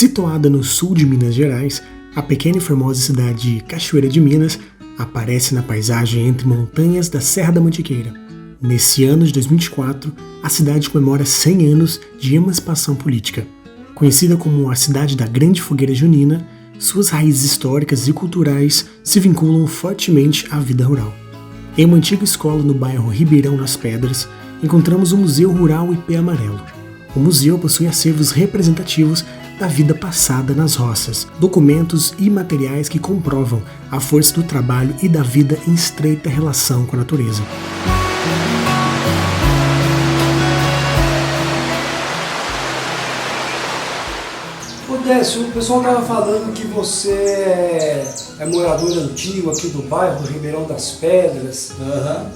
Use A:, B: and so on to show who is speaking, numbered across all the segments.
A: Situada no sul de Minas Gerais, a pequena e formosa cidade de Cachoeira de Minas aparece na paisagem entre montanhas da Serra da Mantiqueira. Nesse ano de 2024, a cidade comemora 100 anos de emancipação política. Conhecida como a cidade da Grande Fogueira Junina, suas raízes históricas e culturais se vinculam fortemente à vida rural. Em uma antiga escola no bairro Ribeirão das Pedras, encontramos o Museu Rural IP Amarelo. O museu possui acervos representativos da vida passada nas roças, documentos e materiais que comprovam a força do trabalho e da vida em estreita relação com a natureza.
B: Décio, o pessoal estava falando que você é morador antigo aqui do bairro Ribeirão das Pedras.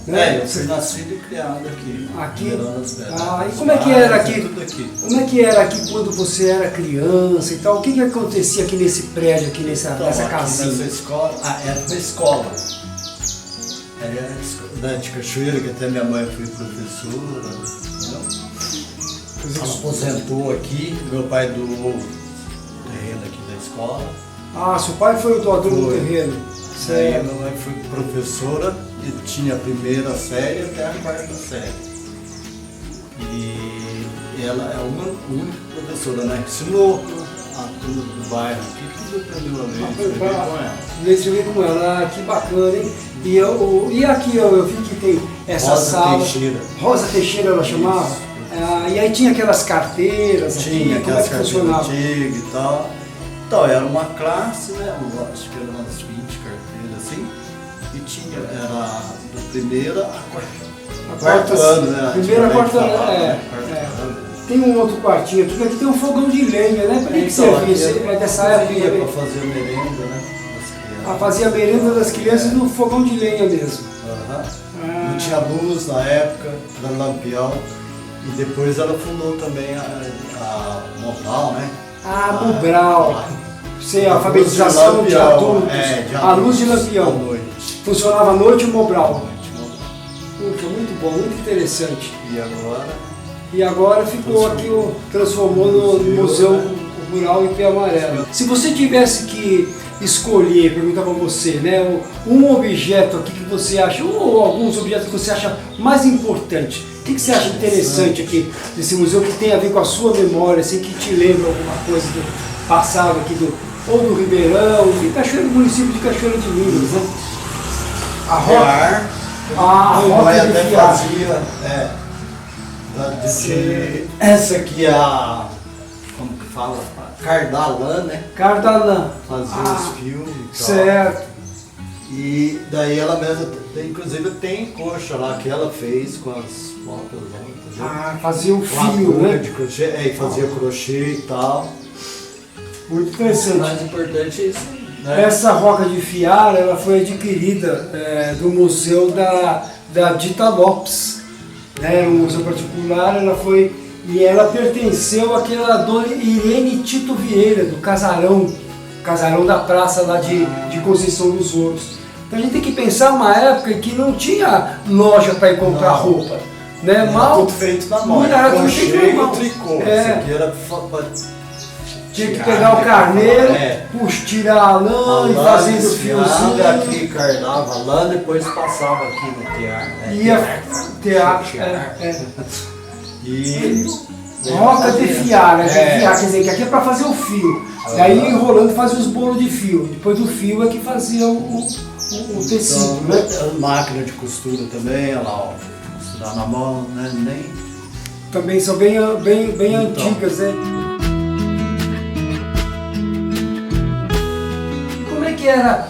C: Né? Eu fui nascido e criado aqui. Ribeirão das Pedras.
B: E como é que era aqui?
C: Tudo aqui.
B: Como é que era aqui quando você era criança e tal? O que acontecia aqui nesse prédio, aqui nessa casinha?
C: Nessa escola, era uma escola. Era de Cachoeira, que até minha mãe foi professora. Aposentou aqui, meu pai doou terreno aqui da escola.
B: Seu pai foi o doador do terreno.
C: Aí minha mãe foi professora e tinha a primeira série até a quarta série. E ela é uma única professora, né? Ensinou a tudo do bairro aqui, tudo aprendeu a ler, escrever com ela.
B: Escrever com ela, que bacana, hein? E aqui eu vi que tem essa sala.
C: Teixeira.
B: Rosa Teixeira ela chamava? E aí tinha aquelas carteiras
C: tinha
B: aqui,
C: aquelas
B: como é que
C: carteiras
B: funcionava?
C: antigas e tal. Então, era uma classe, né? Acho que eram umas 20 carteiras assim. E tinha, era do primeiro a quarto ano, né?
B: Primeiro a quarto ano,
C: quarto ano.
B: Tem um outro quartinho aqui, aqui tem um fogão de lenha, né? Para que servia isso? É dessa época?
C: Para fazer merenda, né?
B: Fazia a merenda das crianças no fogão de lenha mesmo.
C: Não tinha luz na época, era lampião. E depois ela fundou também a Mobral, né?
B: Mobral. A alfabetização de adultos. A luz de lampião. Funcionava à noite o Mobral. Muito bom, muito interessante. E agora ficou aqui, transformou no Museu Rural IP Amarelo. Se você tivesse que escolher, perguntar para você, né, um objeto aqui que você acha, ou alguns objetos que você acha mais importante, o que você acha interessante aqui nesse museu que tem a ver com a sua memória, assim, que te lembra alguma coisa do passado aqui ou do Ribeirão, de Cachoeira, do município de Cachoeira de Minas, né? A roca de fiar.
C: Essa aqui é como que fala? Cardalã, né?
B: Cardalã.
C: Fazia os fios e tal.
B: Certo.
C: E daí ela mesma, inclusive tem coxa lá que ela fez com as pontas lá.
B: Fazia o fio, né?
C: De crochê, e fazia crochê e tal.
B: Muito interessante.
C: O mais importante é isso aí, né?
B: Essa roca de fiar, ela foi adquirida do museu da Dita Lopes, né? Um museu particular, e ela pertenceu àquela dona Irene Tito Vieira, do casarão da praça lá de Conceição dos Ouros. Então a gente tem que pensar uma época em que não tinha loja para ir comprar roupa. Né?
C: Era tudo feito na mão, crochê e tricô. Isso aqui era
B: tinha que pegar o carneiro, tirar a lã e fazer o fiozinho.
C: Aqui cardava a lã, depois passava aqui no tear.
B: Roca de fiar, né? Quer dizer, que aqui é para fazer o fio. Daí enrolando fazia os bolos de fio. Depois do fio é que fazia o tecido,
C: então,
B: né?
C: Máquina de costura também, olha lá, costurar na mão, né?
B: Também são bem antigas, né? Como é que era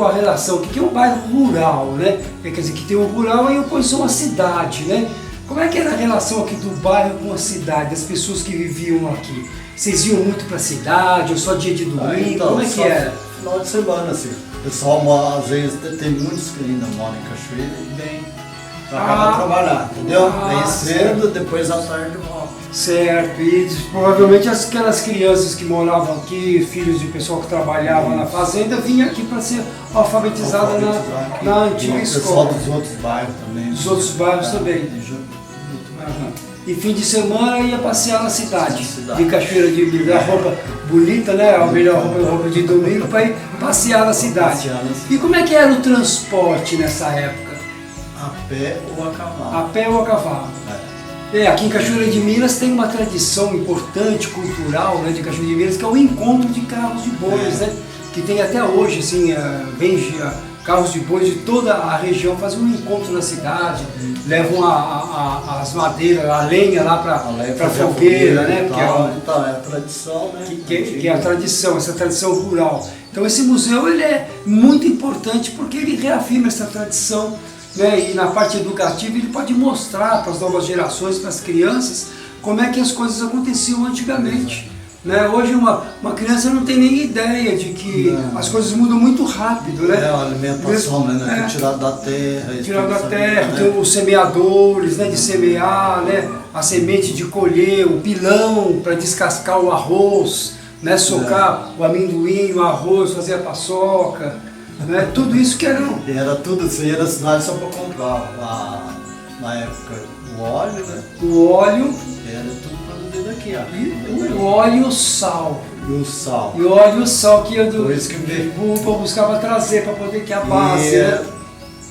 B: a relação? Que é um bairro rural, né? Quer dizer, que tem o rural e depois uma cidade, né? Como é que era a relação aqui do bairro com a cidade, das pessoas que viviam aqui? Vocês iam muito para a cidade, ou só dia de domingo? Como é que era?
C: Final de semana, assim. O pessoal, às vezes, tem muitos que ainda moram em Cachoeira e vem pra cá pra trabalhar, entendeu? Vem cedo, depois à tarde volta.
B: Certo, e provavelmente aquelas crianças que moravam aqui, filhos de pessoal que trabalhava na fazenda, vinham aqui para ser alfabetizada na antiga escola.
C: O pessoal dos outros bairros também.
B: Dos outros bairros também.
C: Muito bem.
B: e fim de semana ia passear na cidade. De Cachoeira de Minas, a roupa bonita, né? A melhor roupa de domingo para ir passear na cidade. E como é que era o transporte nessa época?
C: A pé ou a cavalo.
B: A pé ou a cavalo. Aqui em Cachoeira de Minas tem uma tradição importante, cultural, né, de Cachoeira de Minas, que é o encontro de carros de bois, né? Que tem até hoje, assim, vem carros de bois de toda a região, fazem um encontro na cidade, levam as madeiras, a lenha lá para a fogueira, né?
C: Então, é a tradição, né?
B: Que é a tradição, essa tradição rural. Então esse museu ele é muito importante porque ele reafirma essa tradição, né? E na parte educativa ele pode mostrar para as novas gerações, para as crianças, como é que as coisas aconteciam antigamente. Né? Hoje uma criança não tem nem ideia de que as coisas mudam muito rápido, né?
C: A alimentação, né? Tirado da terra.
B: Tirado da terra, né? Tem os semeadores, né? De semear, né? A semente de colher, o pilão para descascar o arroz, né? Socar o amendoim, o arroz, fazer a paçoca, né? Tudo isso que era...
C: Era tudo isso, ia na cidade só para comprar, na época, o óleo, né?
B: O óleo.
C: Era tudo daqui, ó.
B: E o óleo e o sal.
C: E o sal.
B: E o óleo e o sal que ia do
C: Bupa
B: buscava trazer para poder que a base, né?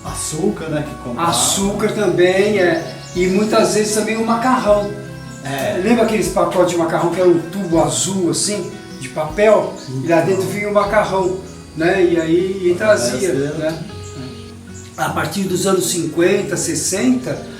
C: Açúcar, né? Que comprava.
B: Açúcar também, e muitas vezes também o macarrão. Lembra aqueles pacotes de macarrão que era um tubo azul assim, de papel? E lá dentro vinha o macarrão, né? E aí trazia, né? A partir dos anos 50, 60,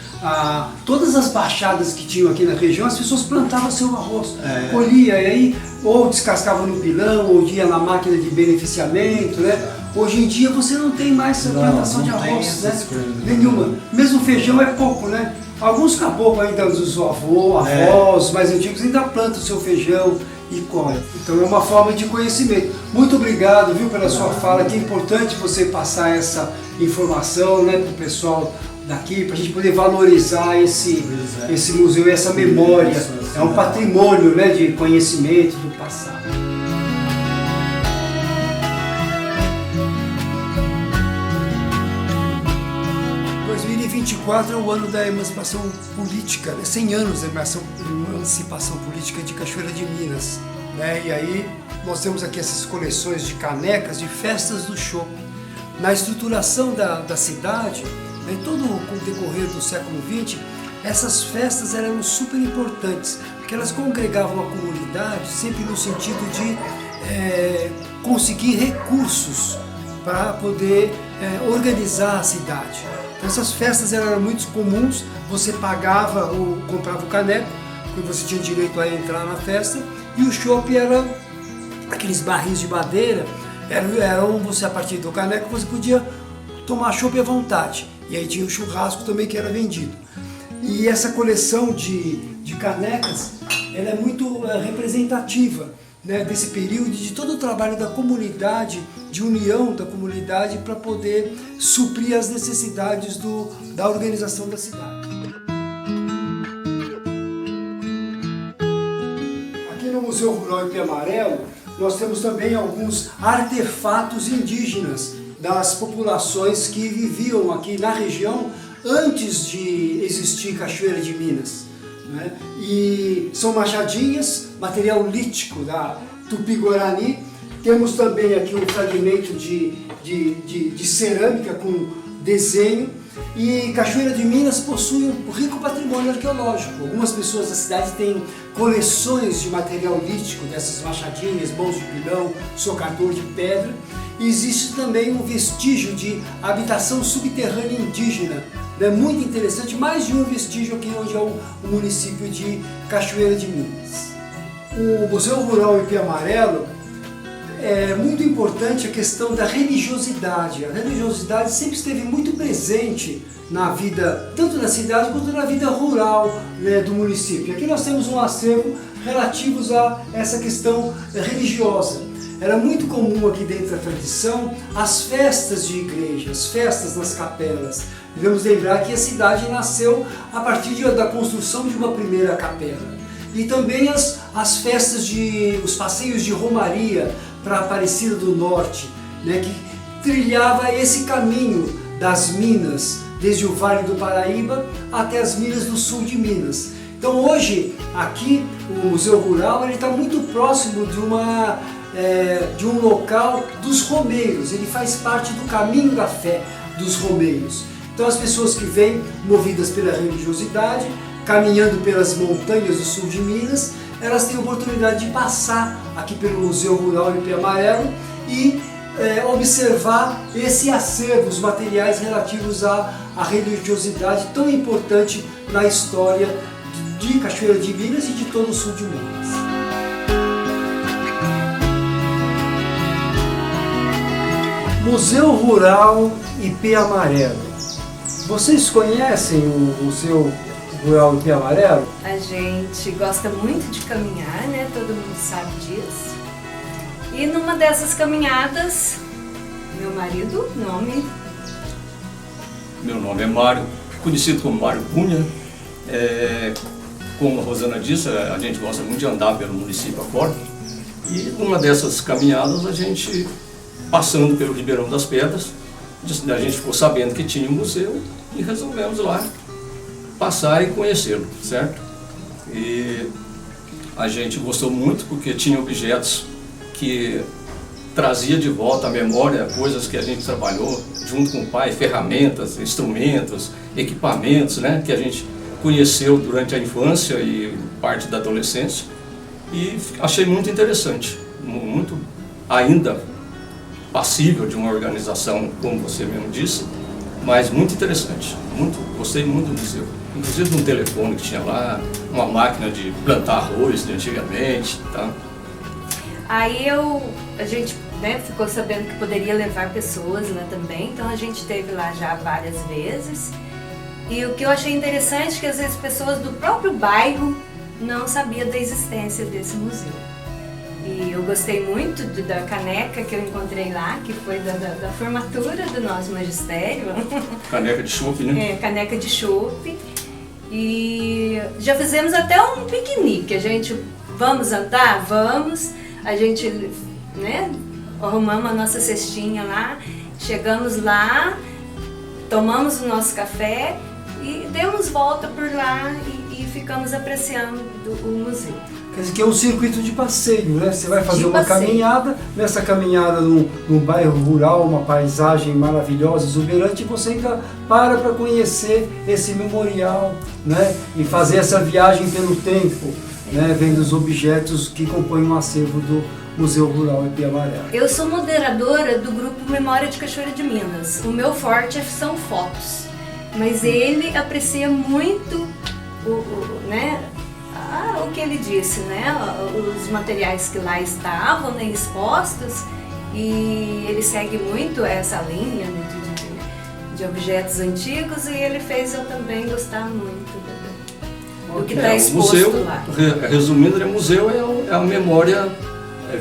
B: todas as baixadas que tinham aqui na região, as pessoas plantavam seu arroz, colhia, e aí ou descascava no pilão, ou ia na máquina de beneficiamento, né? Hoje em dia você não tem mais essa plantação de arroz, né? Nenhuma. Mesmo feijão é pouco, né? Alguns caboclos ainda, os avós mais antigos ainda plantam o seu feijão e colhem. Então é uma forma de conhecimento. Muito obrigado, viu, pela sua fala, que é importante você passar essa informação, né, para o pessoal daqui, para a gente poder valorizar esse museu e essa memória. É um patrimônio, né, de conhecimento do passado. Em 2024 é o ano da emancipação política, né? 100 anos da emancipação política de Cachoeira de Minas, né? E aí nós temos aqui essas coleções de canecas de festas do chopp. Na estruturação da cidade, em todo o decorrer do século XX, essas festas eram super importantes, porque elas congregavam a comunidade sempre no sentido de conseguir recursos para poder organizar a cidade. Então, essas festas eram muito comuns, você pagava ou comprava o caneco, porque você tinha direito a entrar na festa, e o chopp era aqueles barris de madeira, você a partir do caneco você podia tomar chopp à vontade. E aí tinha o churrasco também que era vendido. E essa coleção de canecas, ela é muito representativa, né, desse período, de todo o trabalho da comunidade, de união da comunidade para poder suprir as necessidades da organização da cidade. Aqui no Museu Rural Ipê Amarelo, nós temos também alguns artefatos indígenas das populações que viviam aqui na região antes de existir Cachoeira de Minas, né? E são machadinhas, material lítico da Tupi-Guarani. Temos também aqui um fragmento de cerâmica com desenho. E Cachoeira de Minas possui um rico patrimônio arqueológico. Algumas pessoas da cidade têm coleções de material lítico, dessas machadinhas, mãos de pilão, socador de pedra. E existe também um vestígio de habitação subterrânea indígena, né? Muito interessante, mais de um vestígio aqui onde é o município de Cachoeira de Minas. O Museu Rural Ipê Amarelo é muito importante a questão da religiosidade. A religiosidade sempre esteve muito presente na vida, tanto na cidade quanto na vida rural, né, do município. Aqui nós temos um acervo relativos a essa questão religiosa. Era muito comum aqui dentro da tradição as festas de igreja, as festas nas capelas. Devemos lembrar que a cidade nasceu a partir da construção de uma primeira capela. E também as festas, os passeios de romaria para a Aparecida do Norte, né, que trilhava esse caminho das minas, desde o Vale do Paraíba até as minas do sul de Minas. Então hoje, aqui, o Museu Rural está muito próximo de um local dos romeiros, ele faz parte do caminho da fé dos romeiros. Então as pessoas que vêm movidas pela religiosidade, caminhando pelas montanhas do sul de Minas, elas têm a oportunidade de passar aqui pelo Museu Rural Ipê Amarelo e observar esse acervo, os materiais relativos à religiosidade tão importante na história de Cachoeira de Minas e de todo o sul de Minas. Museu Rural Ipê Amarelo. Vocês conhecem o Museu Rural Ipê Amarelo?
D: A gente gosta muito de caminhar, né? Todo mundo sabe disso. E numa dessas caminhadas, meu marido,
E: Meu nome é Mário, conhecido como Mário Cunha. Como a Rosana disse, a gente gosta muito de andar pelo município afora. E numa dessas caminhadas, a gente, passando pelo Ribeirão das Pedras, a gente ficou sabendo que tinha um museu e resolvemos lá passar e conhecê-lo, certo? E a gente gostou muito porque tinha objetos que trazia de volta à memória coisas que a gente trabalhou junto com o pai, ferramentas, instrumentos, equipamentos, né, que a gente conheceu durante a infância e parte da adolescência, e achei muito interessante, muito ainda passível de uma organização, como você mesmo disse, mas muito interessante, gostei muito do museu, inclusive de um telefone que tinha lá, uma máquina de plantar arroz de antigamente, tá?
D: Aí a gente, né, ficou sabendo que poderia levar pessoas lá também, então a gente esteve lá já várias vezes. E o que eu achei interessante é que às vezes pessoas do próprio bairro não sabiam da existência desse museu. E eu gostei muito da caneca que eu encontrei lá, que foi da formatura do nosso magistério.
E: Caneca de chope, né?
D: Caneca de chope. E já fizemos até um piquenique. A gente, vamos andar? Vamos. A gente, né, arrumamos a nossa cestinha lá, chegamos lá, tomamos o nosso café e demos volta por lá e ficamos apreciando o museu.
B: Quer dizer que é um circuito de passeio, né? Você vai fazer uma caminhada, nessa caminhada num bairro rural, uma paisagem maravilhosa, exuberante, e você ainda para conhecer esse memorial, né? E fazer essa viagem pelo tempo, né? Vendo os objetos que compõem o acervo do Museu Rural Ipê Amarelo.
D: Eu sou moderadora do grupo Memória de Cachoeira de Minas. O meu forte são fotos, mas ele aprecia muito né, o que ele disse, né, os materiais que lá estavam, né, expostos, e ele segue muito essa linha de objetos antigos, e ele fez eu também gostar muito do que está exposto
E: museu,
D: lá.
E: Resumindo, o museu é uma memória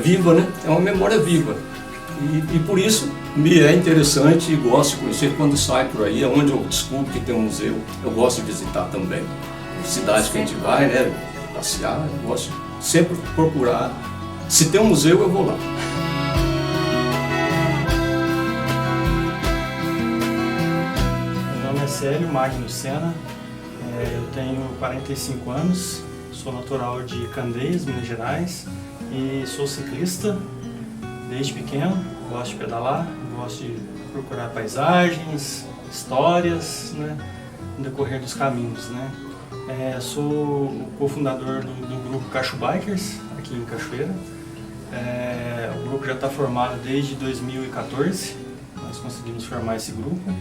E: viva, né? É uma memória viva. E por isso me é interessante e gosto de conhecer quando sai por aí, onde eu descubro que tem um museu, eu gosto de visitar também. Cidade que a gente vai, né? Passear, eu gosto de sempre procurar. Se tem um museu, eu vou lá.
F: Meu nome é Célio Magno Sena, eu tenho 45 anos, sou natural de Candeias, Minas Gerais, e sou ciclista desde pequeno, gosto de pedalar, gosto de procurar paisagens, histórias, né, no decorrer dos caminhos, né. Sou o cofundador do grupo Cacho Bikers, aqui em Cachoeira. O grupo já está formado desde 2014, nós conseguimos formar esse grupo.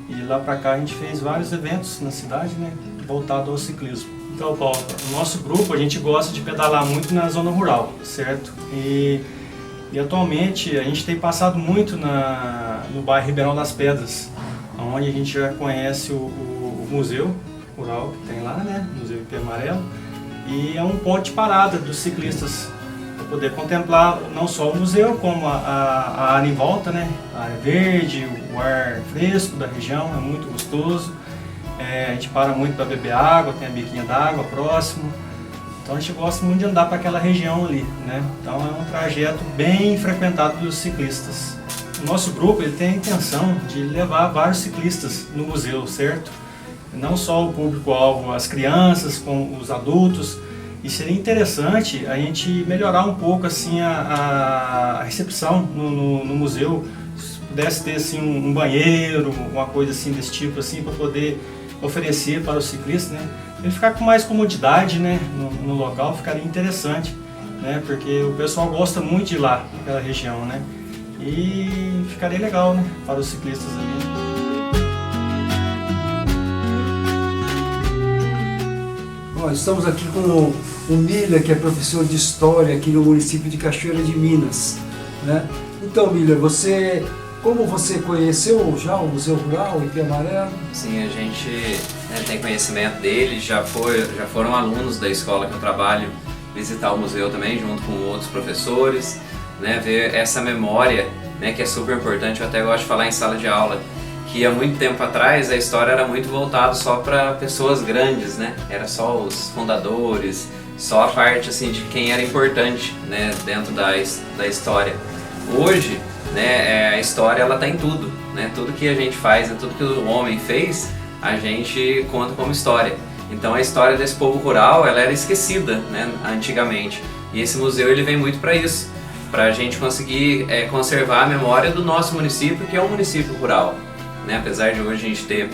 F: E lá para cá a gente fez vários eventos na cidade, né, voltado ao ciclismo. Então, Paulo, o nosso grupo a gente gosta de pedalar muito na zona rural, certo? E atualmente a gente tem passado muito no bairro Ribeirão das Pedras, onde a gente já conhece o museu rural que tem lá, né, Museu Ipê Amarelo, e é um ponto de parada dos ciclistas para poder contemplar não só o museu, como a área em volta, né, a área verde, o ar fresco da região, é muito gostoso. A gente para muito para beber água, tem a biquinha d'água próximo, então a gente gosta muito de andar para aquela região ali, né? Então é um trajeto bem frequentado pelos ciclistas. O nosso grupo ele tem a intenção de levar vários ciclistas no museu, certo? não só o público-alvo, as crianças, com os adultos. E seria interessante a gente melhorar um pouco assim a recepção no museu. Se pudesse ter assim um banheiro, uma coisa assim desse tipo assim, para poder oferecer para o ciclista, né? Ele ficar com mais comodidade, né, no local, ficaria interessante, né, porque o pessoal gosta muito de ir lá, naquela região, né, e ficaria legal, né, para os ciclistas ali.
B: Bom, estamos aqui com o Miller, que é professor de História aqui no município de Cachoeira de Minas, né? Então, Miller, como você conheceu já o Museu Rural Ipê Amarelo?
G: Sim, a gente tem conhecimento dele, já foram alunos da escola que eu trabalho visitar o museu também, junto com outros professores, né, ver essa memória, né, que é super importante. Eu até gosto de falar em sala de aula, que há muito tempo atrás a história era muito voltada só para pessoas grandes, né, era só os fundadores, só a parte assim, de quem era importante, né, dentro da história. Hoje, né, a história ela está em tudo, né, tudo que a gente faz, né, tudo que o homem fez, a gente conta como história. Então a história desse povo rural ela era esquecida, né, antigamente. E esse museu ele vem muito para isso, para a gente conseguir conservar a memória do nosso município, que é um município rural. Né? Apesar de hoje a gente ter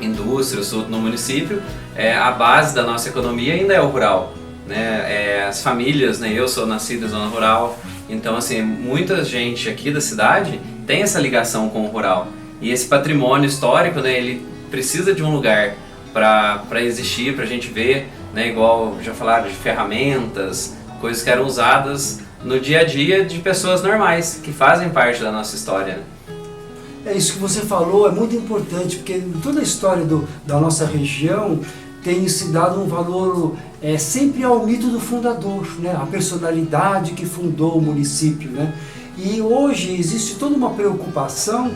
G: indústrias tudo no município, a base da nossa economia ainda é o rural. Né? As famílias, né? Eu sou nascido em zona rural, então assim, muita gente aqui da cidade tem essa ligação com o rural. E esse patrimônio histórico, né, ele precisa de um lugar para existir, para a gente ver, né, igual já falaram de ferramentas, coisas que eram usadas no dia a dia de pessoas normais, que fazem parte da nossa história.
B: É isso que você falou, é muito importante, porque toda a história da nossa região tem se dado um valor sempre ao mito do fundador, né? A personalidade que fundou o município. Né? E hoje existe toda uma preocupação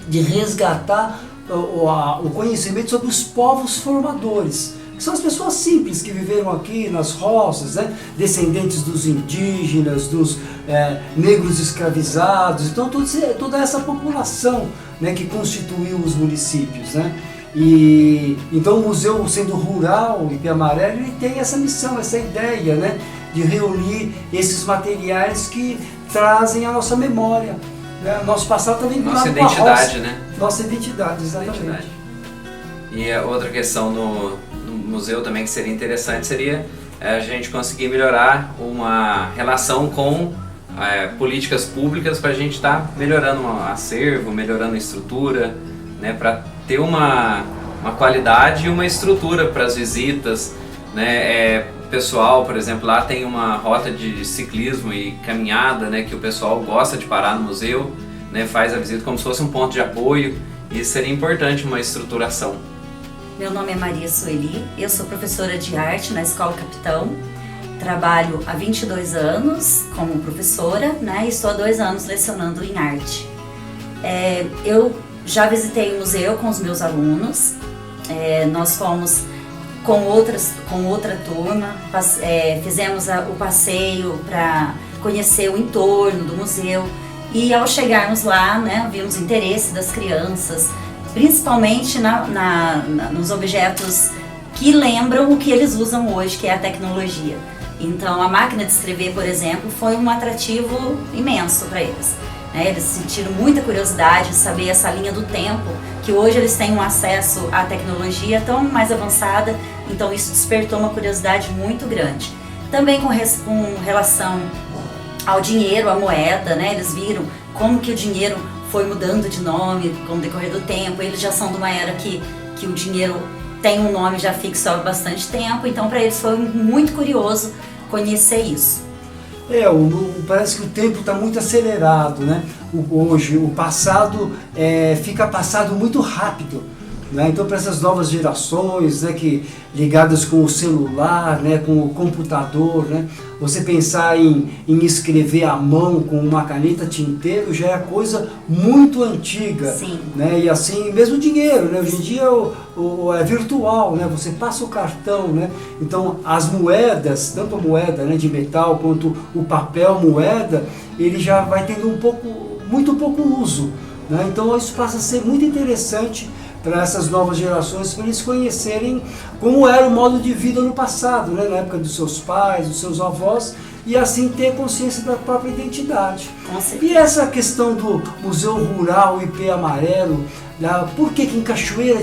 B: de resgatar o conhecimento sobre os povos formadores, que são as pessoas simples que viveram aqui nas roças, né? Descendentes dos indígenas, dos negros escravizados, então toda essa população, né, que constituiu os municípios. Né? E então o museu, sendo rural, Ipê Amarelo, ele tem essa missão, essa ideia, né, de reunir esses materiais que trazem a nossa memória. Nosso passado está vinculado com a roça. Nossa identidade, né? Nossa identidade, exatamente. Identidade.
G: E a outra questão no museu também que seria interessante seria a gente conseguir melhorar uma relação com políticas públicas para a gente estar melhorando o acervo, melhorando a estrutura, né, para ter uma qualidade e uma estrutura para as visitas. Né, pessoal, por exemplo, lá tem uma rota de ciclismo e caminhada, né, que o pessoal gosta de parar no museu, né, faz a visita como se fosse um ponto de apoio, e seria importante uma estruturação.
H: Meu nome é Maria Sueli, eu sou professora de arte na Escola Capitão, trabalho há 22 anos como professora, né, e estou há 2 anos lecionando em arte. Eu já visitei o museu com os meus alunos, nós fomos com outra turma, fizemos o passeio para conhecer o entorno do museu, e ao chegarmos lá, né, vimos o interesse das crianças, principalmente nos objetos que lembram o que eles usam hoje, que é a tecnologia. Então a máquina de escrever, por exemplo, foi um atrativo imenso para eles. Eles sentiram muita curiosidade de saber essa linha do tempo, que hoje eles têm um acesso à tecnologia tão mais avançada, então isso despertou uma curiosidade muito grande. Também com relação ao dinheiro, à moeda, né? Eles viram como que o dinheiro foi mudando de nome com o decorrer do tempo. Eles já são de uma era que o dinheiro tem um nome já fixo há bastante tempo, então para eles foi muito curioso conhecer isso.
B: Parece que o tempo está muito acelerado, né? Hoje, o passado fica passado muito rápido, né? Então, para essas novas gerações, né, ligadas com o celular, né, com o computador, né, você pensar em escrever à mão com uma caneta tinteiro já é coisa muito antiga.
H: Sim.
B: Né? E assim, mesmo o dinheiro, né? Hoje em dia é virtual, né? Você passa o cartão, né? Então as moedas, tanto a moeda, né, de metal quanto o papel moeda, ele já vai tendo muito pouco uso. Né? Então isso passa a ser muito interessante para essas novas gerações, para eles conhecerem como era o modo de vida no passado, né? Na época dos seus pais, dos seus avós, e assim ter consciência da própria identidade. E essa questão do Museu Rural IP Amarelo, por que em Cachoeira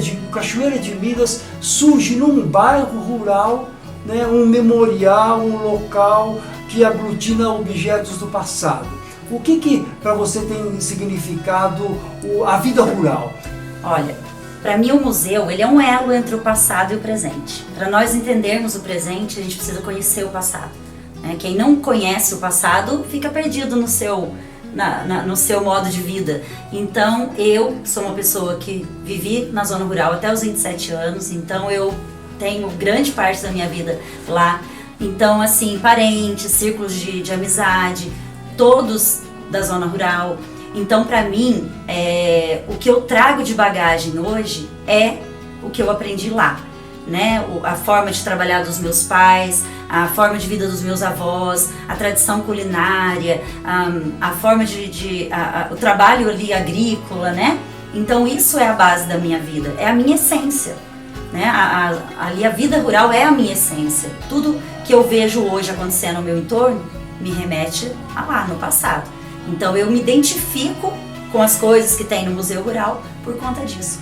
B: de Minas surge num bairro rural, né, um memorial, um local que aglutina objetos do passado? O que para você tem significado a vida rural?
H: Olha, para mim o museu ele é um elo entre o passado e o presente. Para nós entendermos o presente, a gente precisa conhecer o passado. Quem não conhece o passado fica perdido no seu modo de vida. Então, eu sou uma pessoa que vivi na zona rural até os 27 anos, então eu tenho grande parte da minha vida lá. Então, assim, parentes, círculos de amizade, todos da zona rural. Então, para mim, o que eu trago de bagagem hoje é o que eu aprendi lá, né? A forma de trabalhar dos meus pais, a forma de vida dos meus avós, a tradição culinária, a forma o trabalho ali agrícola, né? Então, isso é a base da minha vida, é a minha essência, né? Ali a vida rural é a minha essência. Tudo que eu vejo hoje acontecer no meu entorno me remete a lá, no passado. Então eu me identifico com as coisas que tem no Museu Rural por conta disso.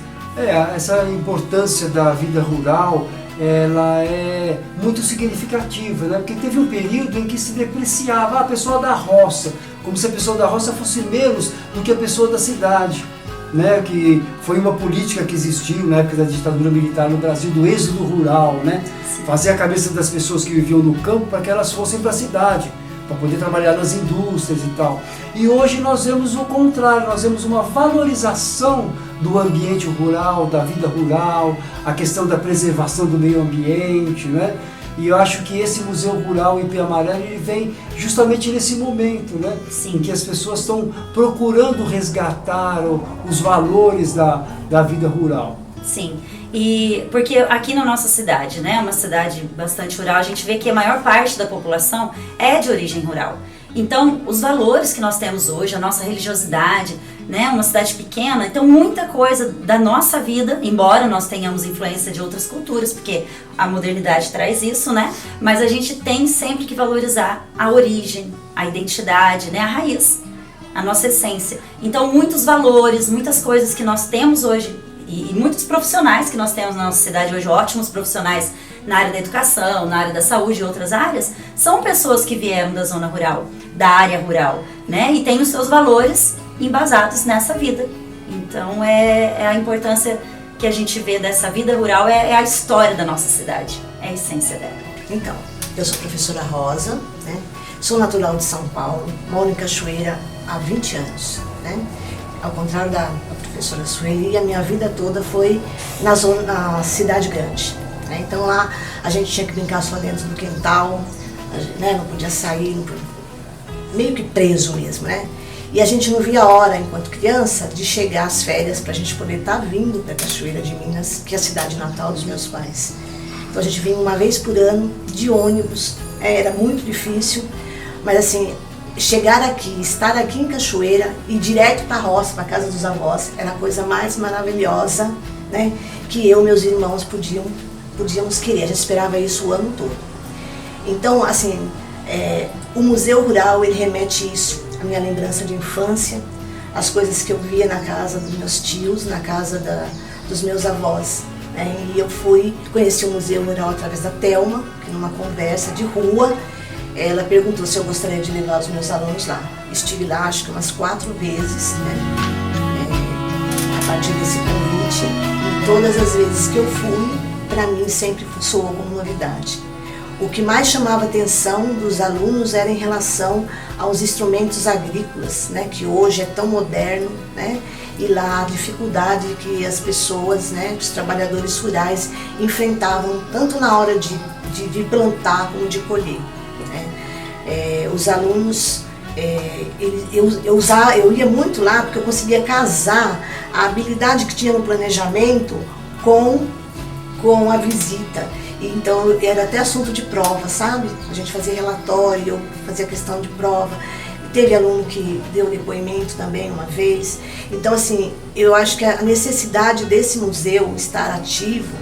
B: Essa importância da vida rural, ela é muito significativa, né? Porque teve um período em que se depreciava a pessoa da roça, como se a pessoa da roça fosse menos do que a pessoa da cidade, né? Que foi uma política que existiu na época da ditadura militar no Brasil, do êxodo rural, né? Fazer a cabeça das pessoas que viviam no campo para que elas fossem para a cidade, para poder trabalhar nas indústrias e tal. E hoje nós vemos o contrário, nós vemos uma valorização do ambiente rural, da vida rural, a questão da preservação do meio ambiente, né? E eu acho que esse Museu Rural IP Amarelo ele vem justamente nesse momento, né?
H: Sim.
B: Em que as pessoas estão procurando resgatar os valores da vida rural.
H: Sim, e porque aqui na nossa cidade, né, uma cidade bastante rural, a gente vê que a maior parte da população é de origem rural. Então, os valores que nós temos hoje, a nossa religiosidade, né, uma cidade pequena, então muita coisa da nossa vida, embora nós tenhamos influência de outras culturas, porque a modernidade traz isso, né, mas a gente tem sempre que valorizar a origem, a identidade, né, a raiz, a nossa essência. Então, muitos valores, muitas coisas que nós temos hoje, e muitos profissionais que nós temos na nossa cidade hoje, ótimos profissionais na área da educação, na área da saúde e outras áreas, são pessoas que vieram da zona rural, da área rural, né? E têm os seus valores embasados nessa vida. Então é a importância que a gente vê dessa vida rural, é a história da nossa cidade, é a essência dela.
I: Então, eu sou a professora Rosa, né? Sou natural de São Paulo, moro em Cachoeira há 20 anos, né? Ao contrário da professora Sueli, a minha vida toda foi na cidade grande, né? Então lá a gente tinha que brincar só dentro do quintal, né? Não podia sair, meio que preso mesmo, né? E a gente não via a hora, enquanto criança, de chegar às férias para a gente poder estar vindo para Cachoeira de Minas, que é a cidade natal dos meus pais. Então a gente vinha uma vez por ano de ônibus, era muito difícil, mas assim, chegar aqui, estar aqui em Cachoeira e direto para a roça, para a casa dos avós, era a coisa mais maravilhosa, né, que eu e meus irmãos podíamos querer. A gente esperava isso o ano todo. Então, assim, o Museu Rural, ele remete isso, a minha lembrança de infância, as coisas que eu via na casa dos meus tios, na casa dos meus avós. E eu conheci o Museu Rural através da Thelma, que numa conversa de rua, ela perguntou se eu gostaria de levar os meus alunos lá. Estive lá, acho que umas 4 vezes, né? A partir desse convite. E todas as vezes que eu fui, para mim sempre soou como novidade. O que mais chamava a atenção dos alunos era em relação aos instrumentos agrícolas, né? Que hoje é tão moderno, né? E lá a dificuldade que as pessoas, né? Os trabalhadores rurais enfrentavam, tanto na hora de plantar como de colher. Os alunos, eu ia muito lá porque eu conseguia casar a habilidade que tinha no planejamento com a visita. Então era até assunto de prova, sabe? A gente fazia relatório, eu fazia questão de prova. teve aluno que deu depoimento também uma vez. Então, assim, eu acho que a necessidade desse museu estar ativo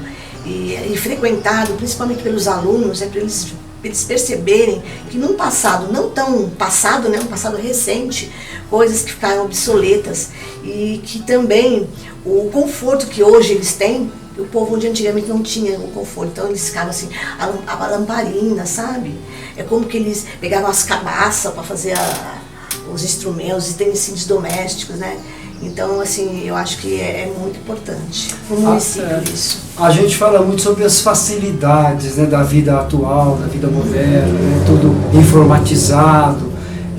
I: e frequentado, principalmente pelos alunos, para eles perceberem que num passado não tão passado, né, um passado recente, coisas que ficaram obsoletas e que também o conforto que hoje eles têm, o povo de antigamente não tinha o conforto, então eles ficavam assim, a lamparina, sabe? É como que eles pegavam as cabaças para fazer os instrumentos, os utensílios domésticos, né? Então, assim, eu acho que é muito importante para o município isso.
B: A gente fala muito sobre as facilidades, né, da vida atual, da vida moderna, né, tudo informatizado.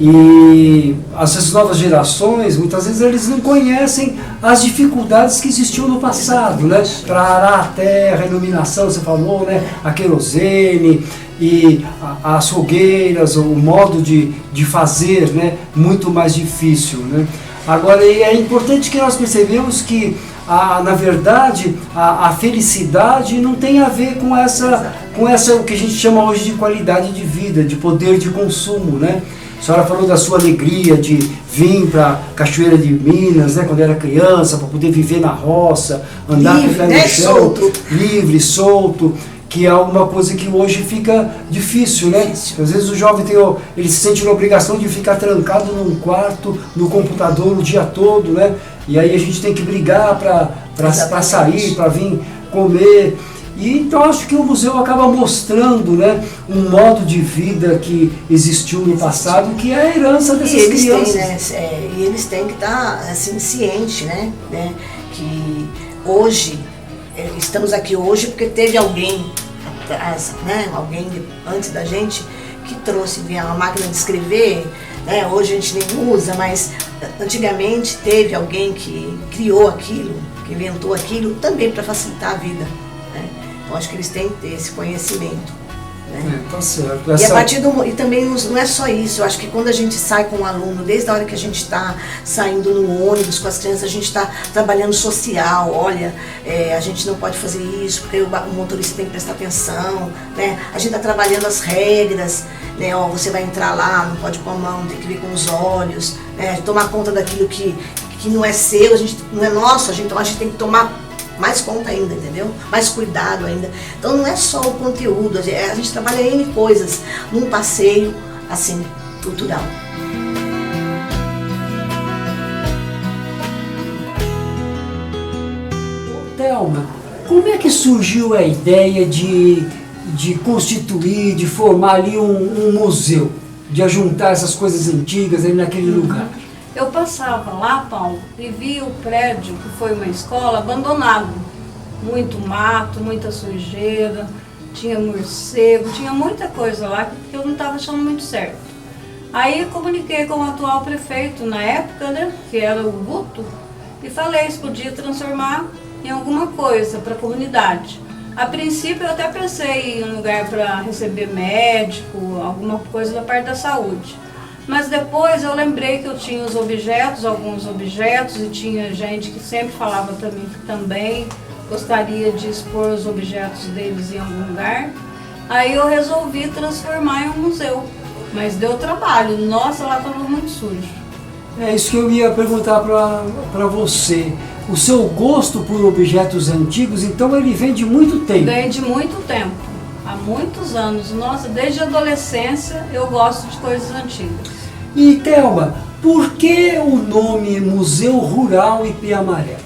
B: E essas novas gerações, muitas vezes, eles não conhecem as dificuldades que existiam no passado, né? Para arar a terra, a iluminação, você falou, né? A querosene e as fogueiras, o modo de fazer, né? Muito mais difícil, né? Agora, é importante que nós percebemos que, na verdade, a felicidade não tem a ver com essa, o que a gente chama hoje de qualidade de vida, de poder de consumo, né? A senhora falou da sua alegria de vir para Cachoeira de Minas, né, quando era criança, para poder viver na roça, andar
I: livre,
B: com o pé no chão,
I: solto.
B: Livre, solto, que é uma coisa que hoje fica difícil, né? Às vezes o jovem ele se sente na obrigação de ficar trancado num quarto, no computador o dia todo, né? E aí a gente tem que brigar para sair, para vir comer. E então acho que o museu acaba mostrando, né, um modo de vida que existiu no passado, que é a herança dessas crianças.
I: E eles têm que estar assim, cientes, né, que hoje, estamos aqui hoje porque teve alguém atrás, né, alguém antes da gente que trouxe uma máquina de escrever, né, hoje a gente nem usa, mas antigamente teve alguém que criou aquilo, que inventou aquilo também para facilitar a vida. Eu acho que eles têm que ter esse conhecimento. Né?
B: Tá certo.
I: E a partir e também não é só isso, eu acho que quando a gente sai com um aluno, desde a hora que a gente está saindo no ônibus com as crianças, a gente está trabalhando social, olha, a gente não pode fazer isso, porque o motorista tem que prestar atenção, né? A gente está trabalhando as regras, né? Ó, você vai entrar lá, não pode pôr a mão, tem que ver com os olhos, né? Tomar conta daquilo que não é seu, não é nosso, então a gente tem que tomar mais conta ainda, entendeu? Mais cuidado ainda. Então não é só o conteúdo, a gente trabalha N coisas num passeio, assim, cultural.
J: Thelma, como é que surgiu a ideia de constituir, de formar ali um museu, de ajuntar essas coisas antigas ali naquele lugar?
K: Eu passava lá, Paulo, e via o prédio, que foi uma escola, abandonado. Muito mato, muita sujeira, tinha morcego, tinha muita coisa lá que eu não estava achando muito certo. Aí eu comuniquei com o atual prefeito na época, né, que era o Guto, e falei se podia transformar em alguma coisa para a comunidade. A princípio eu até pensei em um lugar para receber médico, alguma coisa da parte da saúde. Mas depois eu lembrei que eu tinha os objetos, alguns objetos, e tinha gente que sempre falava para mim que também gostaria de expor os objetos deles em algum lugar. Aí eu resolvi transformar em um museu, mas deu trabalho, nossa, lá estava muito sujo.
J: É isso que eu ia perguntar para você. O seu gosto por objetos antigos, então ele vem de muito tempo?
K: Vem de muito tempo, há muitos anos. Nossa, desde a adolescência eu gosto de coisas antigas.
J: E Thelma, por que o nome Museu Rural Ipê Amarelo?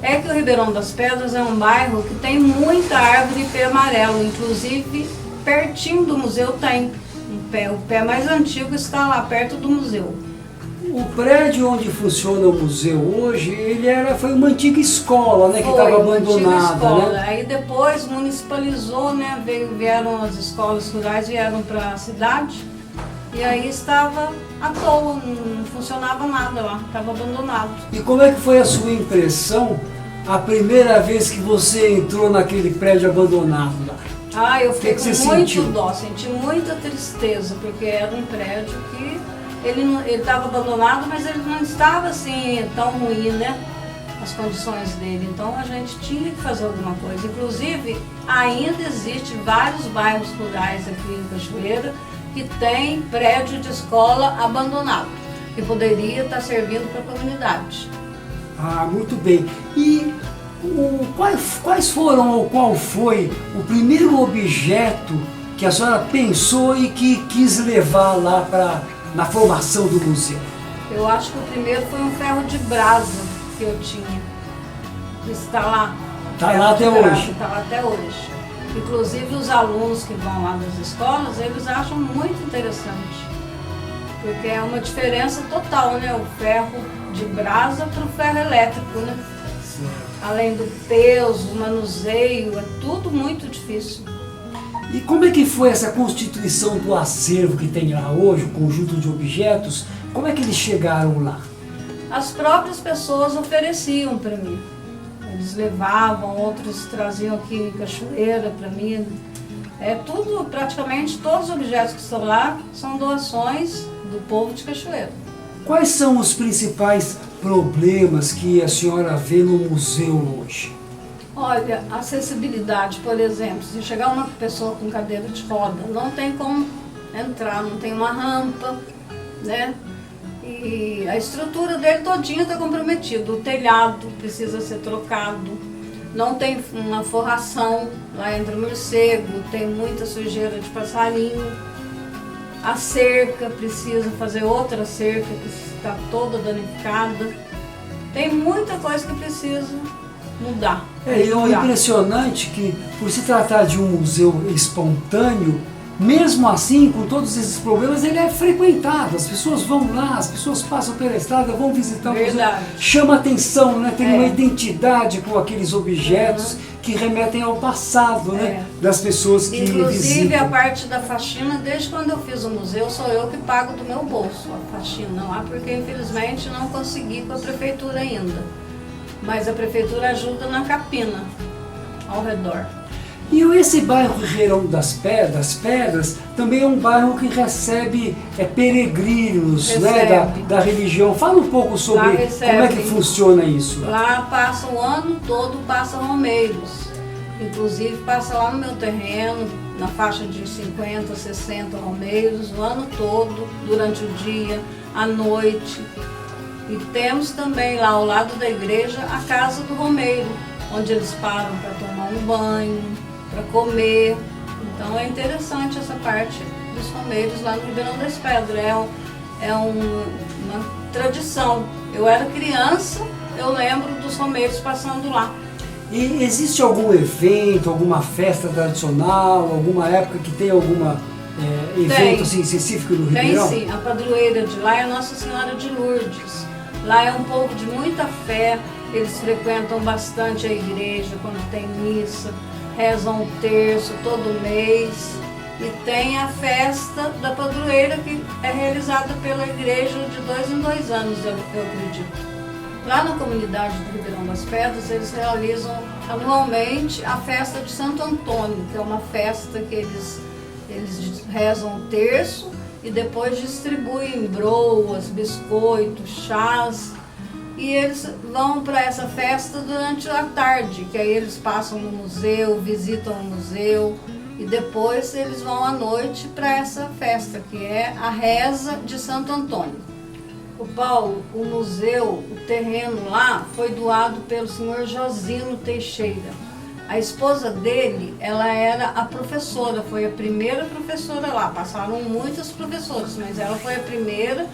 K: É que o Ribeirão das Pedras é um bairro que tem muita árvore ipê amarelo, inclusive pertinho do museu tem. O pé mais antigo está lá perto do museu.
J: O prédio onde funciona o museu hoje, foi uma antiga escola, né, que estava abandonada,
K: escola.
J: Né?
K: Aí depois municipalizou, né, vieram as escolas rurais, vieram para a cidade, e aí estava à toa, não funcionava nada lá, estava abandonado.
J: E como é que foi a sua impressão a primeira vez que você entrou naquele prédio abandonado lá?
K: Ah, eu fiquei com muito
J: sentiu?
K: dó, senti muita tristeza, porque era um prédio que ele estava abandonado, mas ele não estava assim tão ruim, né? As condições dele. Então a gente tinha que fazer alguma coisa. Inclusive, ainda existe vários bairros rurais aqui em Cachoeira que tem prédio de escola abandonado. que poderia estar servindo para a comunidade.
J: Ah, muito bem. E quais foram ou qual foi o primeiro objeto que a senhora pensou e que quis levar lá na formação do museu?
K: Eu acho que o primeiro foi um ferro de brasa que eu tinha. Está lá.
J: Está lá até hoje.
K: Está lá até hoje. Inclusive os alunos que vão lá das escolas, eles acham muito interessante. Porque é uma diferença total, né? O ferro de brasa para o ferro elétrico, né?
J: Sim.
K: Além do peso, o manuseio, é tudo muito difícil.
J: E como é que foi essa constituição do acervo que tem lá hoje, o conjunto de objetos? Como é que eles chegaram lá?
K: As próprias pessoas ofereciam para mim. Eles levavam, outros traziam aqui em Cachoeira para mim. É tudo, praticamente todos os objetos que estão lá são doações do povo de Cachoeira.
J: Quais são os principais problemas que a senhora vê no museu hoje?
K: Olha, acessibilidade, por exemplo, se chegar uma pessoa com cadeira de roda, não tem como entrar, não tem uma rampa, né? E a estrutura dele todinha está comprometida, o telhado precisa ser trocado, não tem uma forração, lá entra o morcego, tem muita sujeira de passarinho, a cerca precisa fazer outra cerca que está toda danificada, tem muita coisa que precisa mudar.
J: É impressionante que, por se tratar de um museu espontâneo, mesmo assim, com todos esses problemas, ele é frequentado. As pessoas vão lá, as pessoas passam pela estrada, vão visitar o museu. Chama atenção, né? Tem uma identidade com aqueles objetos que remetem ao passado, né? Das pessoas que
K: Inclusive,
J: visitam.
K: a parte da faxina, desde quando eu fiz o museu, sou eu que pago do meu bolso a faxina lá, porque infelizmente não consegui com a prefeitura ainda. Mas a prefeitura ajuda na capina ao redor.
J: E esse bairro Ribeirão das Pedras também é um bairro que recebe peregrinos, né, da religião. Fala um pouco sobre como é que funciona isso.
K: Lá passa o ano todo, passa romeiros. Inclusive passa lá no meu terreno, na faixa de 50, 60 romeiros, o ano todo, durante o dia, à noite. E temos também lá ao lado da igreja a Casa do Romeiro, onde eles param para tomar um banho, para comer. Então é interessante essa parte dos romeiros lá no Ribeirão das Pedras. É uma tradição. Eu era criança, eu lembro dos romeiros passando lá.
J: E existe algum evento, alguma festa tradicional, alguma época que tem algum evento assim, específico no Ribeirão?
K: Tem sim, a padroeira de lá é Nossa Senhora de Lourdes. Lá é um povo de muita fé, eles frequentam bastante a igreja quando tem missa, rezam o terço todo mês. E tem a festa da padroeira que é realizada pela igreja de 2 em 2 anos, eu acredito. Lá na comunidade do Ribeirão das Pedras, eles realizam anualmente a festa de Santo Antônio, que é uma festa que eles rezam o terço e depois distribuem broas, biscoitos, chás. E eles vão para essa festa durante a tarde, que aí eles passam no museu, visitam o museu e depois eles vão à noite para essa festa, que é a reza de Santo Antônio. O Paulo, o museu, o terreno lá foi doado pelo senhor Josino Teixeira. A esposa dele, ela era a professora, foi a primeira professora lá. Passaram muitas professoras, mas ela foi a primeira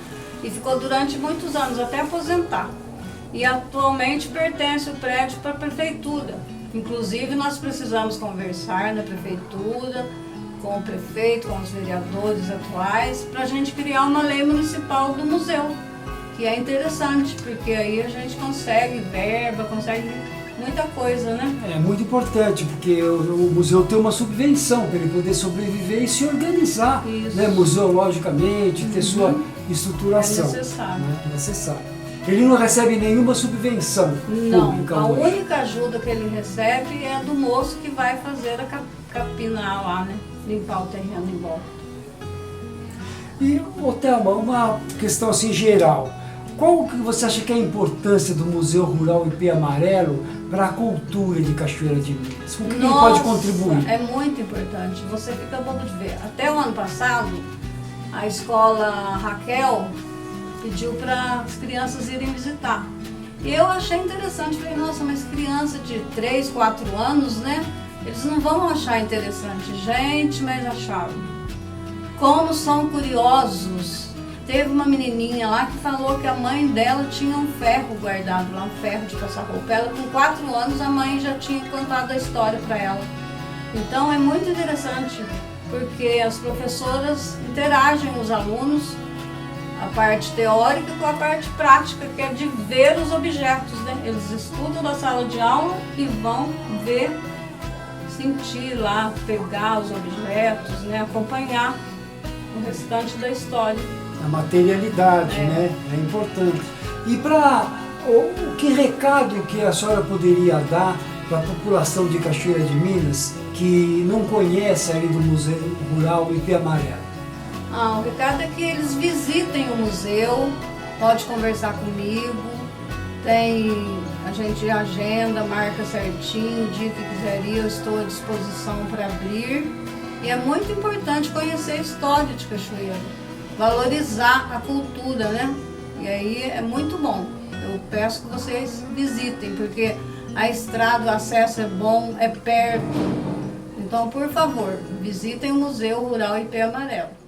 K: e ficou durante muitos anos, até aposentar. E atualmente pertence o prédio para a prefeitura. Inclusive, nós precisamos conversar na prefeitura, com o prefeito, com os vereadores atuais, para a gente criar uma lei municipal do museu, que é interessante, porque aí a gente consegue verba, consegue muita coisa, né?
J: É muito importante, porque o museu tem uma subvenção para ele poder sobreviver e se organizar, né, museologicamente, ter sua estruturação.
K: É necessário.
J: Né? É necessário. Ele não recebe nenhuma subvenção pública
K: a
J: hoje.
K: única ajuda que ele recebe é do moço que vai fazer a capina lá, né? Limpar o terreno em volta.
J: E, Thelma, uma questão assim geral. Qual que você acha que é a importância do Museu Rural IP Amarelo para a cultura de Cachoeira de Minas? O que ele pode contribuir?
K: É muito importante. Você fica bobo de ver. Até o ano passado, a escola Raquel, pediu para as crianças irem visitar. E eu achei interessante, falei, nossa, mas criança de 3, 4 anos, né? Eles não vão achar interessante. Gente, mas acharam. Como são curiosos. Teve uma menininha lá que falou que a mãe dela tinha um ferro guardado lá, um ferro de passar roupa. Ela com 4 anos, a mãe já tinha contado a história para ela. Então é muito interessante, porque as professoras interagem com os alunos, a parte teórica com a parte prática, que é de ver os objetos, né? Eles estudam na sala de aula e vão ver, sentir lá, pegar os objetos, né? Acompanhar o restante da história.
J: A materialidade, né? É importante. E que recado que a senhora poderia dar para a população de Cachoeira de Minas que não conhece ainda o Museu Rural Ipê Amarelo?
K: O recado é que eles visitem o museu, pode conversar comigo, a gente agenda, marca certinho, o dia que quiser ir, eu estou à disposição para abrir. E é muito importante conhecer a história de Cachoeira, valorizar a cultura, né? E aí é muito bom. Eu peço que vocês visitem, porque a estrada, o acesso é bom, é perto. Então, por favor, visitem o Museu Rural Ipê Amarelo.